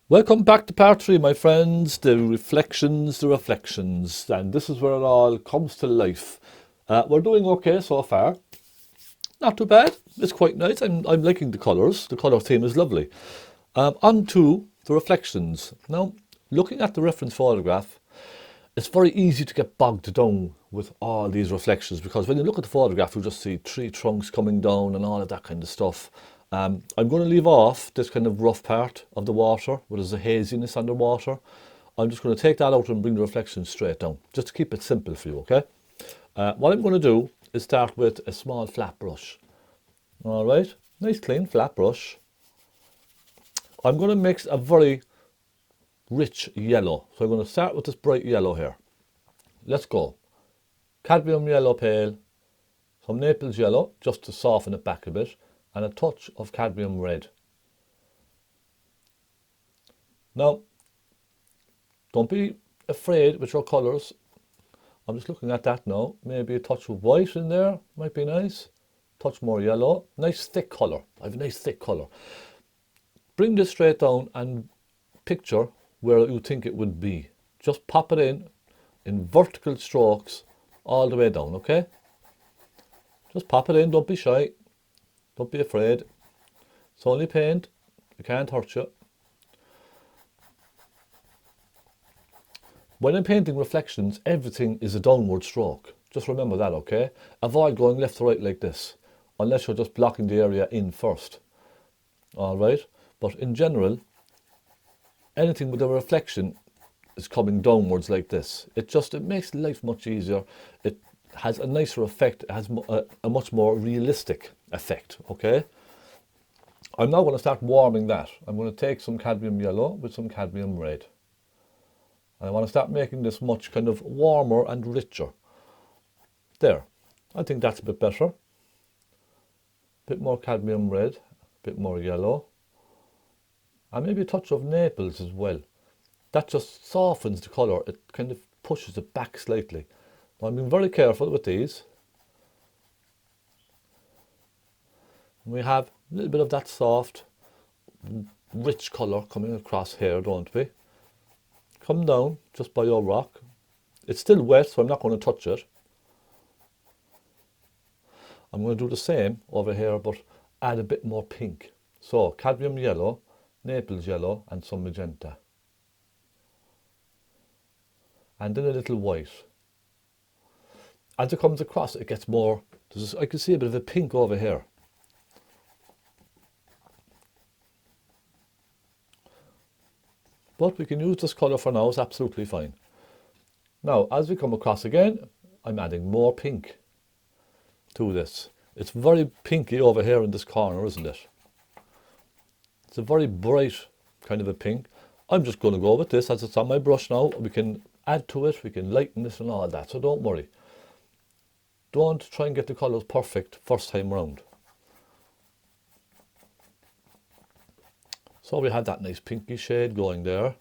Welcome back to part three, my friends. The reflections, and this is where it all comes to life. We're doing okay so far. Not too bad. It's quite nice. I'm liking the colours. The colour theme is lovely. On to the reflections. Now, looking at the reference photograph, it's very easy to get bogged down with all these reflections because when you look at the photograph, you just see tree trunks coming down and all of that kind of stuff. I'm going to leave off this kind of rough part of the water where there's a haziness underwater. I'm just going to take that out and bring the reflections straight down, just to keep it simple for you, okay? What I'm going to do is start with a small flat brush. All right, nice clean flat brush. I'm going to mix a very rich yellow. So I'm going to start with this bright yellow here. Let's go. Cadmium yellow pale, some Naples yellow, just to soften it back a bit, and a touch of cadmium red. Now, don't be afraid with your colours. I'm just looking at that now. Maybe a touch of white in there might be nice. Touch more yellow. Nice thick colour. I have a nice thick colour. Bring this straight down and picture where you think it would be. Just pop it in vertical strokes all the way down, okay? Just pop it in, don't be shy. Don't be afraid. It's only paint. It can't hurt you. When I'm painting reflections, everything is a downward stroke. Just remember that, okay? Avoid going left to right like this, unless you're just blocking the area in first. All right? But in general, anything with a reflection is coming downwards like this. It makes life much easier. It has a nicer effect. It has a much more realistic effect, okay? I'm now going to start warming that. I'm going to take some cadmium yellow with some cadmium red. And I want to start making this much kind of warmer and richer. There. I think that's a bit better. A bit more cadmium red, a bit more yellow. And maybe a touch of Naples as well. That just softens the colour. It kind of pushes it back slightly. Now, I'm being very careful with these. And we have a little bit of that soft, rich colour coming across here, don't we? Come down just by your rock. It's still wet, so I'm not going to touch it. I'm going to do the same over here, but add a bit more pink. So, cadmium yellow, Naples yellow, and some magenta. And then a little white. As it comes across, it gets more, I can see a bit of a pink over here. But we can use this colour for now, it's absolutely fine. Now, as we come across again, I'm adding more pink to this. It's very pinky over here in this corner, isn't it? It's a very bright kind of a pink. I'm just going to go with this as it's on my brush now. We can add to it, we can lighten this and all that, so don't worry. Don't try and get the colours perfect first time round. So we had that nice pinky shade going there.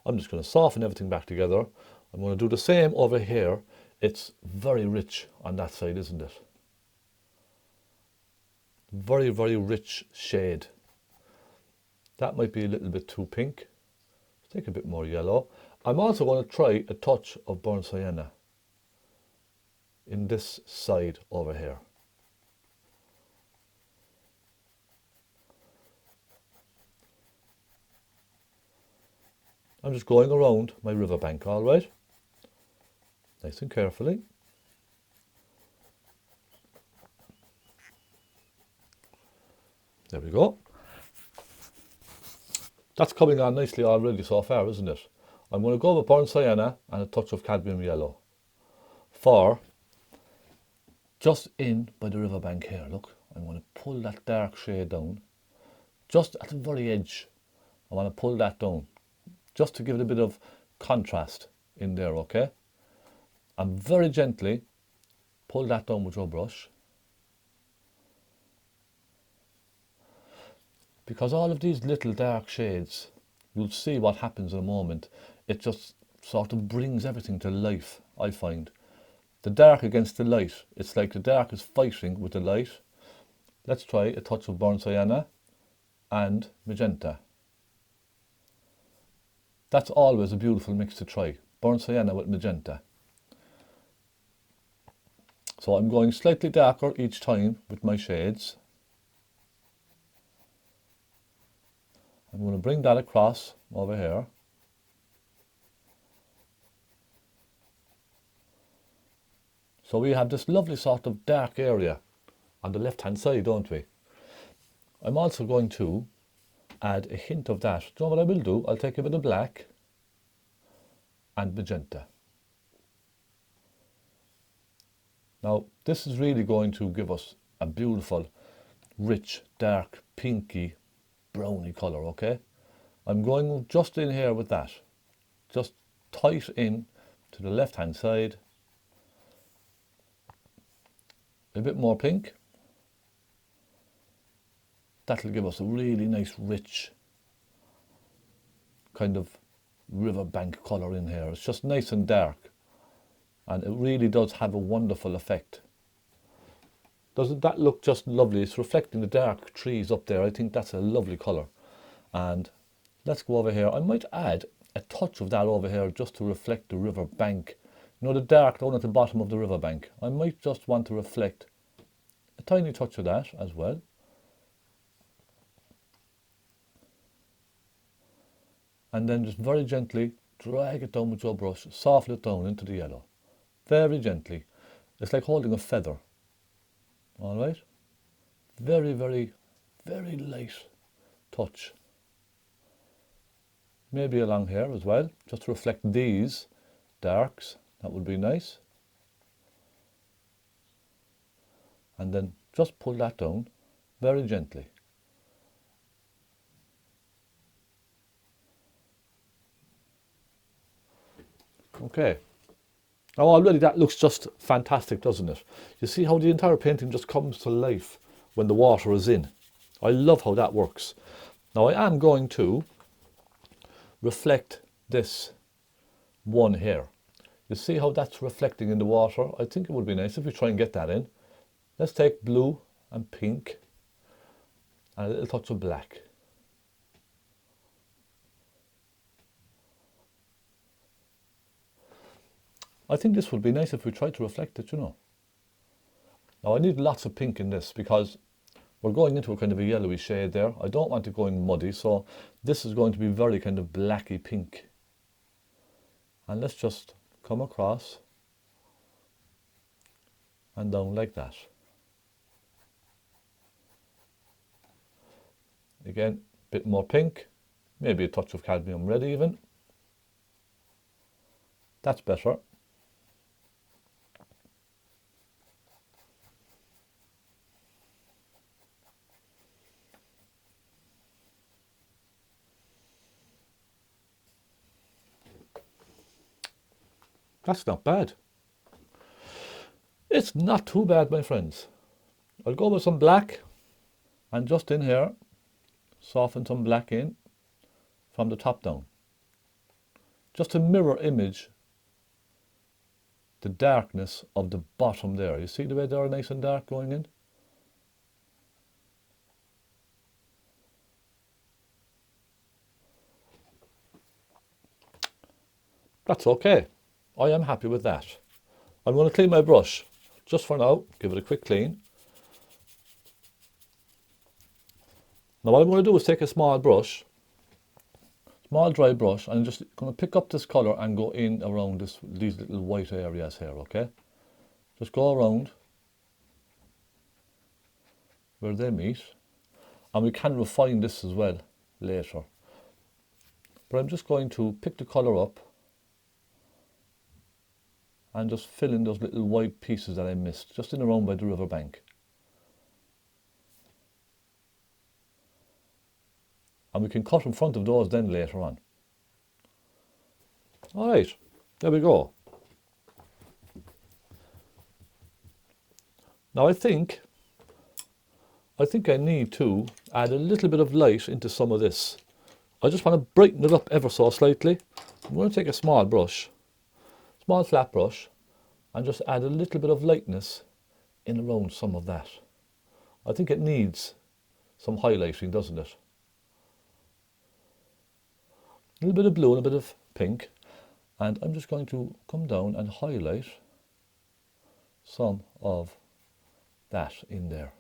I'm just going to soften everything back together. I'm going to do the same over here. It's very rich on that side, isn't it? Very, very rich shade. That might be a little bit too pink. Let's take a bit more yellow. I'm also going to try a touch of burnt sienna in this side over here. I'm just going around my riverbank, all right? Nice and carefully. There we go. That's coming on nicely already so far, isn't it? I'm going to go with burnt sienna and a touch of cadmium yellow. For just in by the riverbank here, look, I'm going to pull that dark shade down. Just at the very edge, I want to pull that down. Just to give it a bit of contrast in there, okay? And very gently pull that down with your brush. Because all of these little dark shades, you'll see what happens in a moment. It just sort of brings everything to life, I find. The dark against the light. It's like the dark is fighting with the light. Let's try a touch of burnt sienna and magenta. That's always a beautiful mix to try. Burnt sienna with magenta. So I'm going slightly darker each time with my shades. I'm going to bring that across over here. So we have this lovely sort of dark area on the left hand side, don't we? I'm also going to add a hint of that. Do you know what I will do? I'll take a bit of black and magenta. Now this is really going to give us a beautiful, rich, dark, pinky, browny colour, okay? I'm going just in here with that. Just tight in to the left hand side. A bit more pink. That'll give us a really nice, rich kind of riverbank colour in here. It's just nice and dark. And it really does have a wonderful effect. Doesn't that look just lovely? It's reflecting the dark trees up there. I think that's a lovely colour. And let's go over here. I might add a touch of that over here just to reflect the river bank. You know, the dark down at the bottom of the river bank. I might just want to reflect a tiny touch of that as well. And then just very gently drag it down with your brush, soften it down into the yellow. Very gently. It's like holding a feather. All right? Very, very, very light touch. Maybe along here as well, just to reflect these darks. That would be nice. And then just pull that down very gently. Okay. Now already that looks just fantastic, doesn't it? You see how the entire painting just comes to life when the water is in. I love how that works. Now I am going to reflect this one here. You see how that's reflecting in the water? I think it would be nice if we try and get that in. Let's take blue and pink and a little touch of black. I think this would be nice if we tried to reflect it, you know. Now I need lots of pink in this because we're going into a kind of a yellowy shade there. I don't want it going muddy, so this is going to be very kind of blacky pink. And let's just come across and down like that. Again, a bit more pink, maybe a touch of cadmium red even. That's better. That's not bad. It's not too bad, my friends. I'll go with some black and just in here, soften some black in from the top down. Just to mirror image the darkness of the bottom there. You see the way they're nice and dark going in? That's okay. I am happy with that. I'm going to clean my brush just for now, give it a quick clean. Now what I'm going to do is take a small brush, small dry brush, and I'm just going to pick up this colour and go in around these little white areas here, okay? Just go around where they meet, and we can refine this as well later. But I'm just going to pick the colour up and just fill in those little white pieces that I missed, just in around by the river bank. And we can cut in front of those then later on. All right, there we go. Now I think I need to add a little bit of light into some of this. I just want to brighten it up ever so slightly. I'm going to take a small brush, small flat brush, and just add a little bit of lightness in around some of that. I think it needs some highlighting, doesn't it? A little bit of blue and a bit of pink. And I'm just going to come down and highlight some of that in there.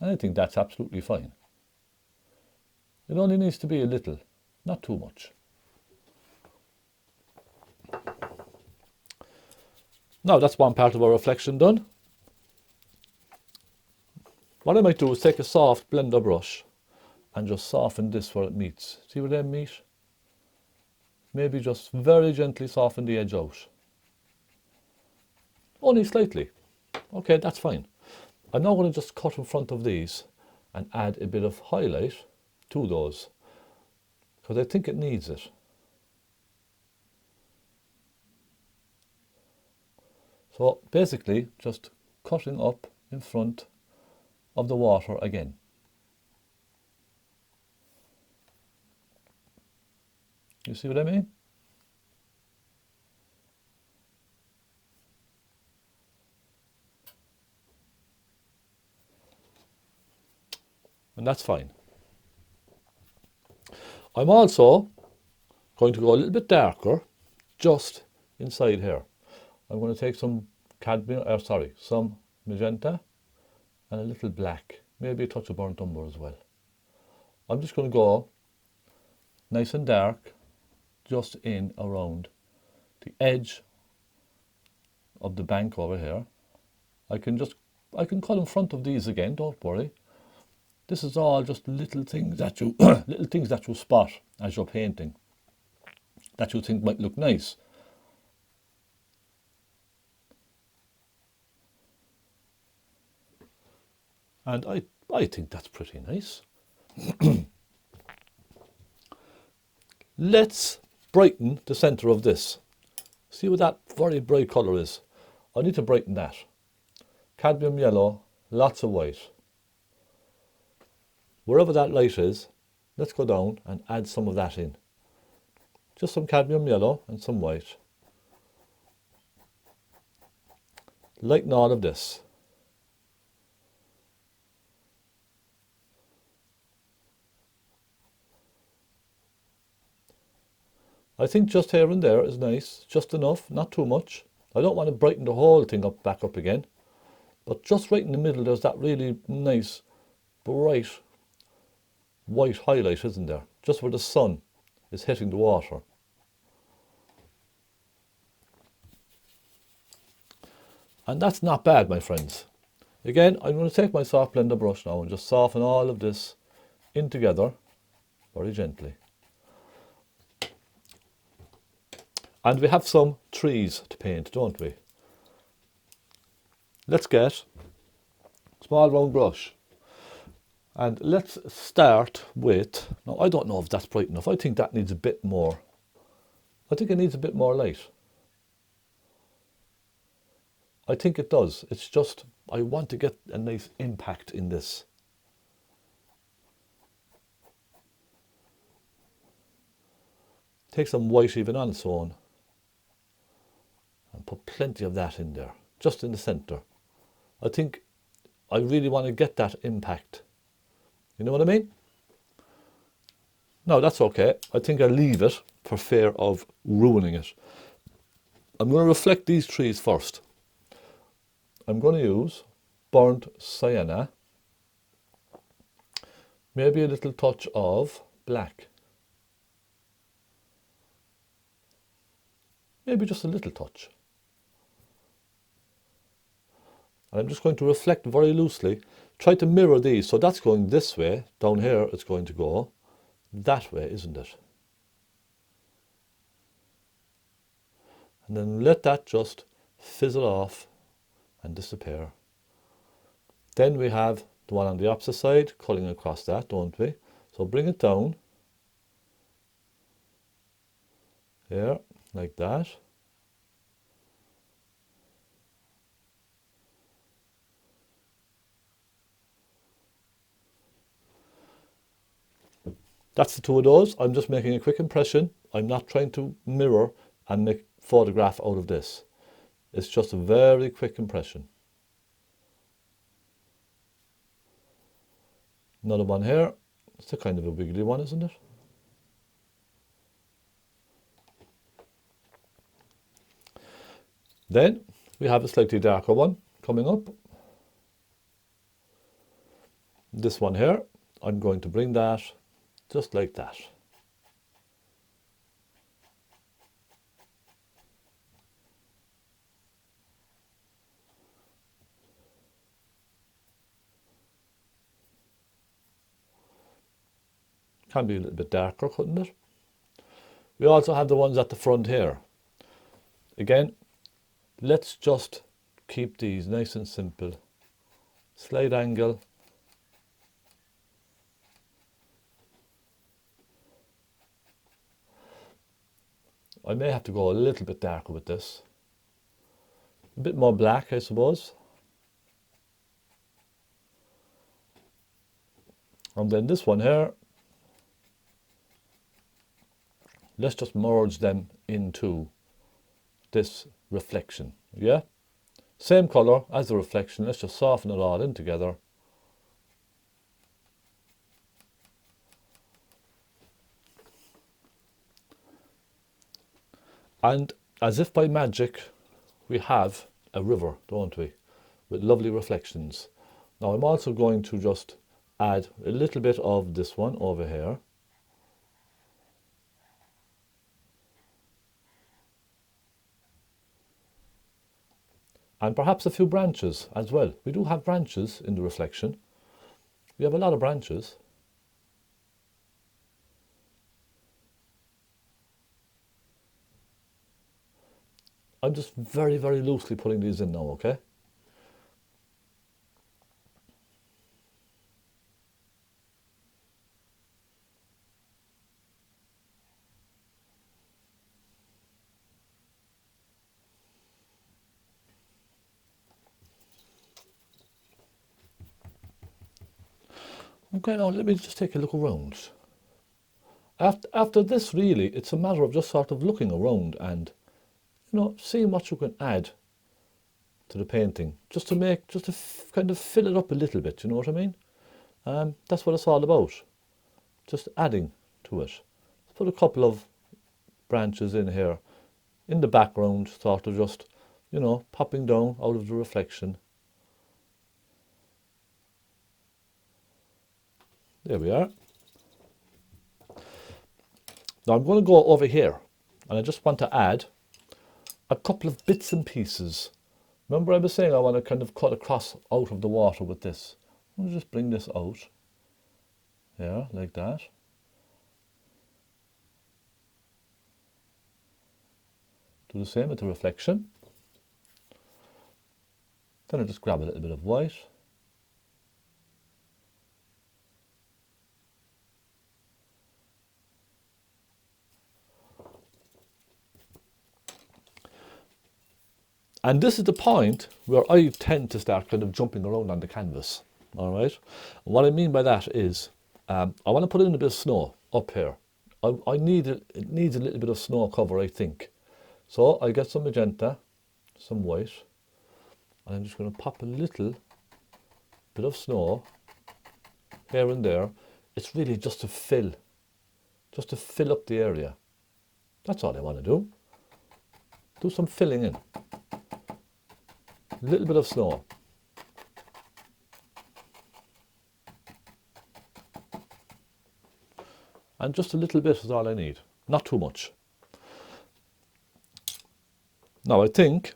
And I think that's absolutely fine. It only needs to be a little, not too much. Now that's one part of our reflection done. What I might do is take a soft blender brush and just soften this where it meets. See where they meet? Maybe just very gently soften the edge out. Only slightly. Okay, that's fine. I'm now going to just cut in front of these and add a bit of highlight to those, because I think it needs it. So basically just cutting up in front of the water again. You see what I mean? And that's fine. I'm also going to go a little bit darker just inside here. I'm going to take some some magenta and a little black, maybe a touch of burnt umber as well. I'm just going to go nice and dark just in around the edge of the bank over here. I can cut in front of these again, don't worry. This is all just little things that you little things that you spot as you're painting that you think might look nice. And I think that's pretty nice. Let's brighten the center of this. See what that very bright color is? I need to brighten that. Cadmium yellow, lots of white. Wherever that light is, let's go down and add some of that in. Just some cadmium yellow and some white. Lighten all of this. I think just here and there is nice, just enough, not too much. I don't want to brighten the whole thing back up again, but just right in the middle there's that really nice, bright, white highlight, isn't there? Just where the sun is hitting the water. And that's not bad, my friends. Again, I'm going to take my soft blender brush now and just soften all of this in together very gently. And we have some trees to paint, don't we? Let's get a small round brush. And let's start with, now I don't know if that's bright enough. I think that needs a bit more. I think it needs a bit more light. I think it does. It's just, I want to get a nice impact in this. Take some white even on its own. And put plenty of that in there, just in the center. I think I really want to get that impact. You know what I mean? No, that's okay. I think I'll leave it for fear of ruining it. I'm going to reflect these trees first. I'm going to use burnt sienna, maybe a little touch of black. Maybe just a little touch. And I'm just going to reflect very loosely. Try to mirror these. So that's going this way. Down here it's going to go that way, isn't it? And then let that just fizzle off and disappear. Then we have the one on the opposite side, cutting across that, don't we? So bring it down. Here, like that. That's the two of those. I'm just making a quick impression. I'm not trying to mirror and make a photograph out of this. It's just a very quick impression. Another one here. It's a kind of a wiggly one, isn't it? Then we have a slightly darker one coming up. This one here, I'm going to bring that just like that. Can be a little bit darker, couldn't it? We also have the ones at the front here. Again, let's just keep these nice and simple. Slight angle. I may have to go a little bit darker with this. A bit more black, I suppose. And then this one here, let's just merge them into this reflection, yeah? Same color as the reflection, let's just soften it all in together. And as if by magic, we have a river, don't we? With lovely reflections. Now I'm also going to just add a little bit of this one over here. And perhaps a few branches as well. We do have branches in the reflection. We have a lot of branches. I'm just very, very loosely putting these in now, okay? Okay, now let me just take a look around. After this, really, it's a matter of just sort of looking around and, you know, seeing what you can add to the painting, just to kind of fill it up a little bit, you know what I mean? That's what it's all about, just adding to it. Let's put a couple of branches in here, in the background, sort of just, you know, popping down out of the reflection. There we are. Now I'm going to go over here and I just want to add a couple of bits and pieces. Remember I was saying I want to kind of cut across out of the water with this. I'm going to just bring this out. Yeah, like that. Do the same with the reflection. Then I just grab a little bit of white. And this is the point where I tend to start kind of jumping around on the canvas, all right? And what I mean by that is, I want to put in a bit of snow up here. It needs a little bit of snow cover, I think. So I get some magenta, some white, and I'm just going to pop a little bit of snow here and there. It's really just to fill up the area. That's all I want to do. Do some filling in. A little bit of snow. And just a little bit is all I need. Not too much. Now I think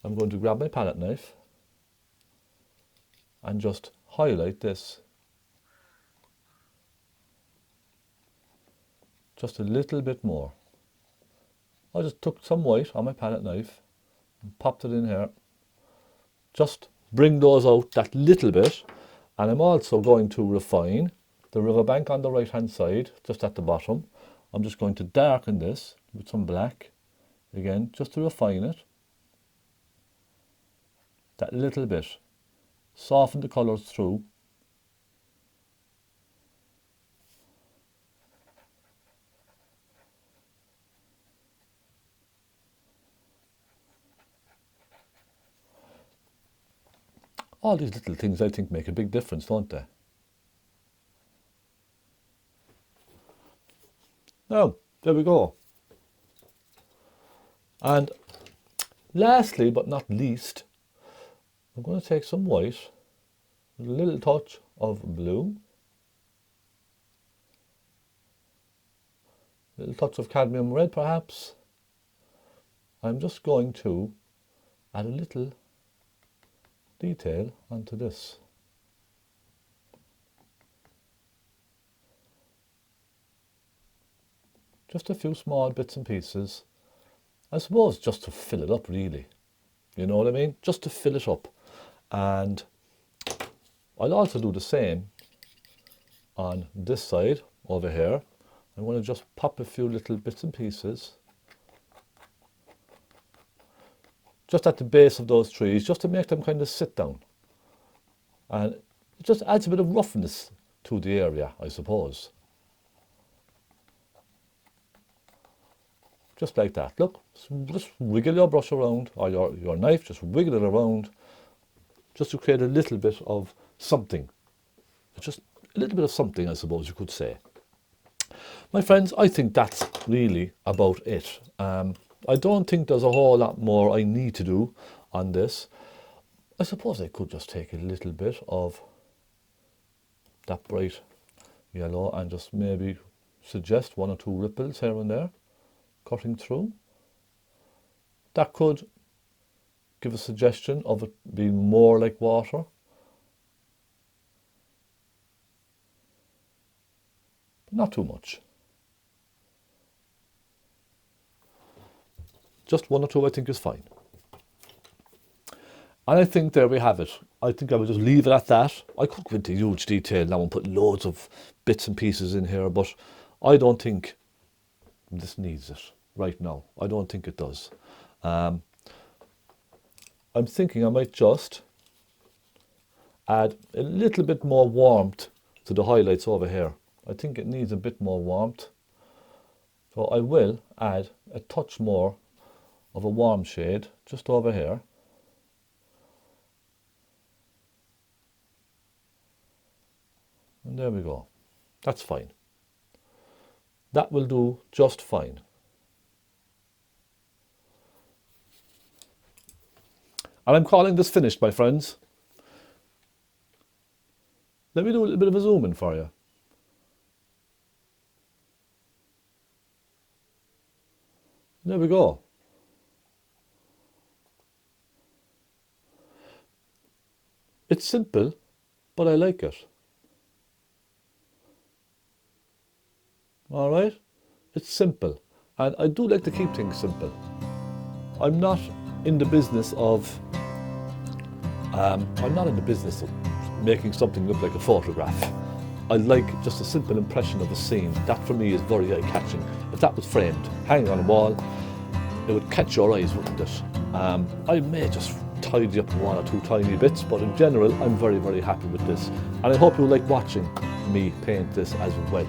I'm going to grab my palette knife and just highlight this. Just a little bit more. I just took some white on my palette knife and popped it in here. Just bring those out that little bit. And I'm also going to refine the riverbank on the right hand side, just at the bottom. I'm just going to darken this with some black, again, just to refine it. That little bit. Soften the colours through. All these little things I think make a big difference, don't they? Now, there we go. And lastly, but not least, I'm going to take some white, a little touch of blue, a little touch of cadmium red perhaps. I'm just going to add a little detail onto this. Just a few small bits and pieces. I suppose just to fill it up really. You know what I mean? Just to fill it up. And I'll also do the same on this side over here. I'm going to just pop a few little bits and pieces just at the base of those trees, just to make them kind of sit down. And it just adds a bit of roughness to the area, I suppose. Just like that. Look, just wiggle your brush around, or your knife, just wiggle it around, just to create a little bit of something. Just a little bit of something, I suppose you could say. My friends, I think that's really about it. I don't think there's a whole lot more I need to do on this. I suppose I could just take a little bit of that bright yellow and just maybe suggest one or two ripples here and there, cutting through. That could give a suggestion of it being more like water. Not too much. Just one or two I think is fine. And I think there we have it. I think I would just leave it at that. I could go into huge detail now and put loads of bits and pieces in here, but I don't think this needs it right now. I don't think it does. I'm thinking I might just add a little bit more warmth to the highlights over here. I think it needs a bit more warmth. So I will add a touch more of a warm shade just over here. And there we go. That's fine. That will do just fine. And I'm calling this finished, my friends. Let me do a little bit of a zoom in for you. There we go. It's simple, but I like it. All right? It's simple. And I do like to keep things simple. I'm not in the business of making something look like a photograph. I like just a simple impression of a scene. That for me is very eye-catching. If that was framed, hanging on a wall, it would catch your eyes, wouldn't it? I may just tidy up one or two tiny bits, but in general, I'm very, very happy with this. And I hope you like watching me paint this as well.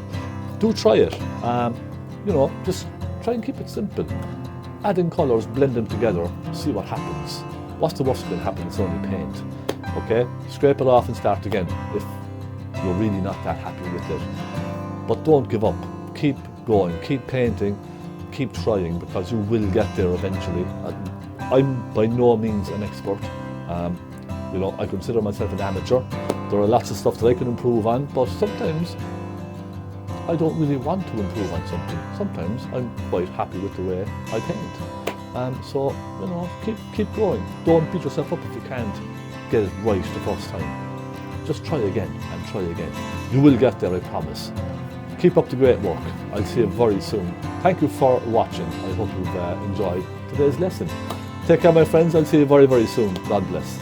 Do try it. You know, just try and keep it simple. Add in colours, blend them together, see what happens. What's the worst that can happen? It's only paint. Okay? Scrape it off and start again if you're really not that happy with it. But don't give up. Keep going, keep painting, keep trying, because you will get there eventually. I'm by no means an expert. You know, I consider myself an amateur. There are lots of stuff that I can improve on, but sometimes I don't really want to improve on something. Sometimes I'm quite happy with the way I paint. So, you know, keep going. Don't beat yourself up if you can't get it right the first time. Just try again and try again. You will get there, I promise. Keep up the great work. I'll see you very soon. Thank you for watching. I hope you've enjoyed today's lesson. Take care, my friends. I'll see you very, very soon. God bless.